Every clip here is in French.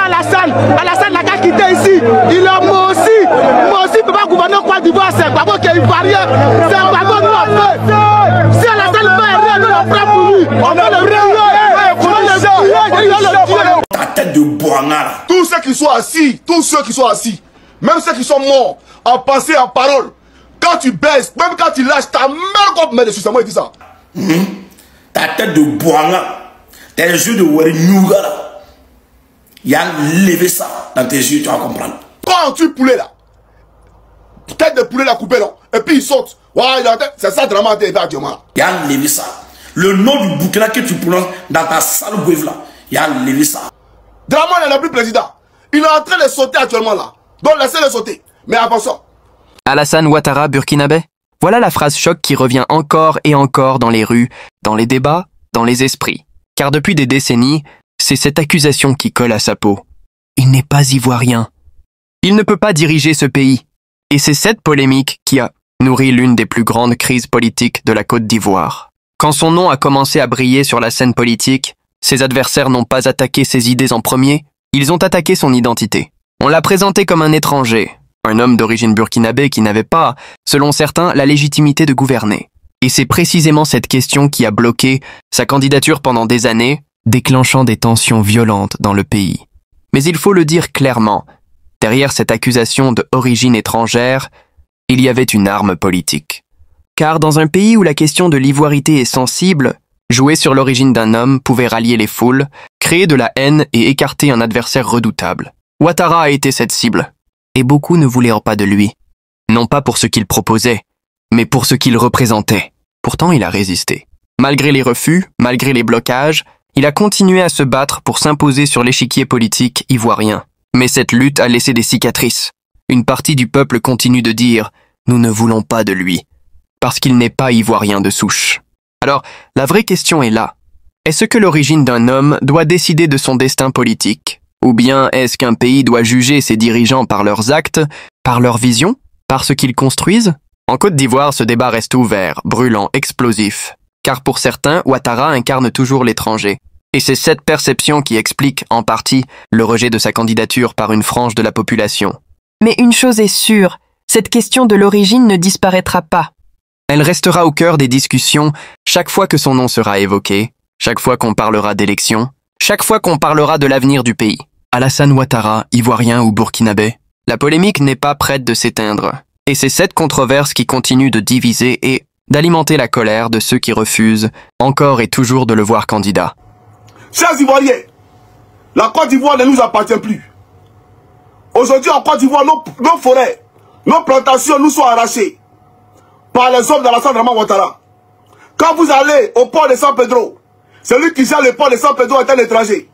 Alassane n'a qu'à quitter ici. Il est moi aussi, ne peut pas gouverner Côte d'Ivoire, c'est Gbagbo qui est ivoirien. C'est Gbagbo nous a fait. Si Alassane fait rien, nous le prend pour lui. On va le tuer. Ta tête de boangara. Tous ceux qui sont assis, même ceux qui sont morts, en pensée, en parole, quand tu baisses, même quand tu lâches ta main comme met dessus, c'est moi qui dis ça. Ta tête de boangara, tes yeux de Warinyuga là. Il y a levé ça dans tes yeux, tu vas comprendre. Quand tu poulet là, tête de poulet là coupée là, et puis il saute. C'est ça drama actuellement. Il y a levé ça. Le nom du bouquin que tu prononces dans ta sale gueule là, il y a levé ça. Drama n'est plus président. Il est en train de sauter actuellement là. Donc laissez-le sauter. Mais attention. Alassane Ouattara burkinabé? Voilà la phrase choc qui revient encore et encore dans les rues, dans les débats, dans les esprits. Car depuis des décennies, c'est cette accusation qui colle à sa peau. Il n'est pas ivoirien. Il ne peut pas diriger ce pays. Et c'est cette polémique qui a nourri l'une des plus grandes crises politiques de la Côte d'Ivoire. Quand son nom a commencé à briller sur la scène politique, ses adversaires n'ont pas attaqué ses idées en premier, ils ont attaqué son identité. On l'a présenté comme un étranger, un homme d'origine burkinabé qui n'avait pas, selon certains, la légitimité de gouverner. Et c'est précisément cette question qui a bloqué sa candidature pendant des années, déclenchant des tensions violentes dans le pays. Mais il faut le dire clairement, derrière cette accusation d'origine étrangère, il y avait une arme politique. Car dans un pays où la question de l'ivoirité est sensible, jouer sur l'origine d'un homme pouvait rallier les foules, créer de la haine et écarter un adversaire redoutable. Ouattara a été cette cible, et beaucoup ne voulaient pas de lui. Non pas pour ce qu'il proposait, mais pour ce qu'il représentait. Pourtant, il a résisté. Malgré les refus, malgré les blocages, il a continué à se battre pour s'imposer sur l'échiquier politique ivoirien. Mais cette lutte a laissé des cicatrices. Une partie du peuple continue de dire « Nous ne voulons pas de lui », parce qu'il n'est pas ivoirien de souche. Alors, la vraie question est là. Est-ce que l'origine d'un homme doit décider de son destin politique? Ou bien est-ce qu'un pays doit juger ses dirigeants par leurs actes, par leur vision, par ce qu'ils construisent? En Côte d'Ivoire, ce débat reste ouvert, brûlant, explosif. Car pour certains, Ouattara incarne toujours l'étranger. Et c'est cette perception qui explique, en partie, le rejet de sa candidature par une frange de la population. Mais une chose est sûre, cette question de l'origine ne disparaîtra pas. Elle restera au cœur des discussions chaque fois que son nom sera évoqué, chaque fois qu'on parlera d'élections, chaque fois qu'on parlera de l'avenir du pays. Alassane Ouattara, ivoirien ou burkinabé, la polémique n'est pas prête de s'éteindre. Et c'est cette controverse qui continue de diviser et d'alimenter la colère de ceux qui refusent encore et toujours de le voir candidat. Chers Ivoiriens, la Côte d'Ivoire ne nous appartient plus. Aujourd'hui en Côte d'Ivoire, nos forêts, nos plantations nous sont arrachées par les hommes d'Alassane Ouattara. Quand vous allez au port de San Pedro, celui qui gère le port de San Pedro est un étranger.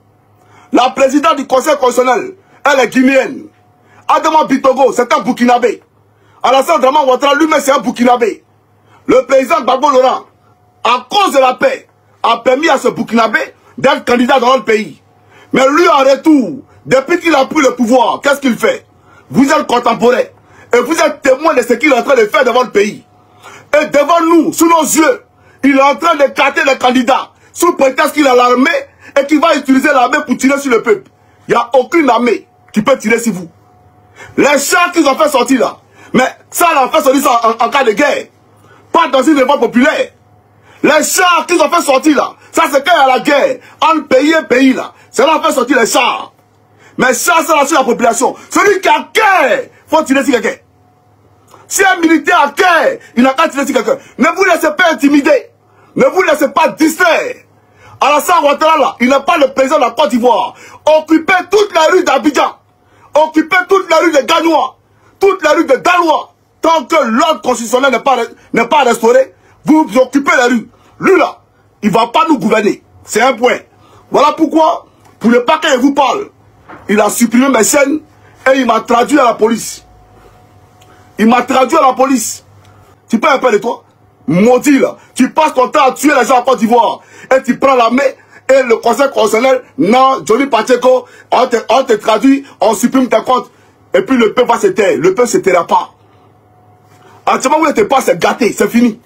La présidente du conseil constitutionnel, elle est guinéenne. Adama Bitogo, c'est un burkinabé. Alassane Ouattara lui-même, c'est un burkinabé. Le président Gbagbo Laurent, à cause de la paix, a permis à ce burkinabé d'être candidat dans notre pays. Mais lui, en retour, depuis qu'il a pris le pouvoir, qu'est-ce qu'il fait? Vous êtes contemporain et vous êtes témoin de ce qu'il est en train de faire devant le pays. Et devant nous, sous nos yeux, il est en train de d'écarter les candidats sous prétexte qu'il a l'armée et qu'il va utiliser l'armée pour tirer sur le peuple. Il n'y a aucune armée qui peut tirer sur vous. Les chars qu'ils ont fait sortir là, mais ça, on a fait sortir ça en cas de guerre. Pas dans une révolte populaire. Les chars qu'ils ont fait sortir là, ça c'est quand il y a la guerre, entre pays et pays là. C'est là qu'on fait sortir les chars. Mais chars, c'est là sur la population. Celui qui a guerre, faut tirer sur quelqu'un. Si un militaire a guerre, il n'a qu'à tirer sur quelqu'un. Ne vous laissez pas intimider. Ne vous laissez pas distraire. Alassane Ouattara là, il n'est pas le président de la Côte d'Ivoire. Occupez toute la rue d'Abidjan. Occupez toute la rue de Gagnois. Toute la rue de Dalois. Tant que l'ordre constitutionnel n'est pas restauré, vous occupez la rue. Lui là, il ne va pas nous gouverner. C'est un point. Voilà pourquoi, pour ne pas qu'il vous parle, il a supprimé mes chaînes et il m'a traduit à la police. Il m'a traduit à la police. Tu peux un peu de toi? Maudit là. Tu passes ton temps à tuer les gens en Côte d'Ivoire. Et tu prends l'armée et le conseil constitutionnel, non, Johnny Pacheco, on te traduit, on supprime tes comptes. Et puis le peuple va se taire. Le peuple ne se taira pas. Actuellement où il te parle, c'est gâté, c'est fini.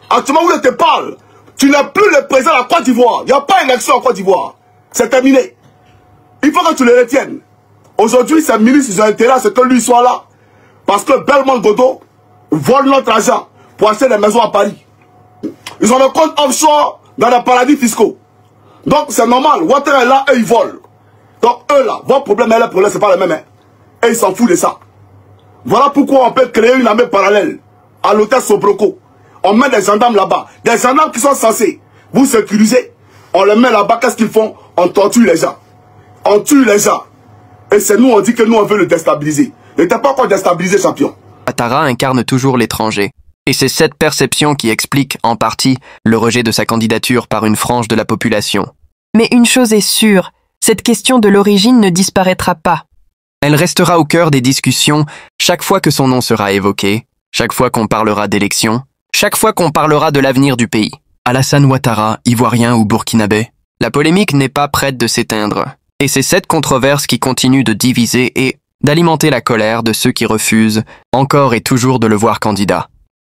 Actuellement où il te parle, tu n'es plus le président de la Côte d'Ivoire. Il n'y a pas d'élection en Côte d'Ivoire. C'est terminé. Il faut que tu le retiennes. Aujourd'hui, ces ministres, ils ont intérêt à ce que lui soit là. Parce que Belmont Godot vole notre argent pour acheter des maisons à Paris. Ils ont le compte offshore dans les paradis fiscaux. Donc c'est normal, Ouattara est là et ils volent. Donc eux là, votre problème et leur problème, c'est pas le même. Hein. Et ils s'en foutent de ça. Voilà pourquoi on peut créer une armée parallèle à l'hôtel Sobroko. On met des gendarmes là-bas. Des gendarmes qui sont censés vous sécuriser. On les met là-bas, qu'est-ce qu'ils font? On torture les gens. On tue les gens. Et c'est nous, on dit que nous, on veut le déstabiliser. Il n'était pas encore déstabilisé, champion. Ouattara incarne toujours l'étranger. Et c'est cette perception qui explique, en partie, le rejet de sa candidature par une frange de la population. Mais une chose est sûre, cette question de l'origine ne disparaîtra pas. Elle restera au cœur des discussions chaque fois que son nom sera évoqué, chaque fois qu'on parlera d'élections, chaque fois qu'on parlera de l'avenir du pays. Alassane Ouattara, ivoirien ou burkinabé? La polémique n'est pas prête de s'éteindre. Et c'est cette controverse qui continue de diviser et d'alimenter la colère de ceux qui refusent encore et toujours de le voir candidat.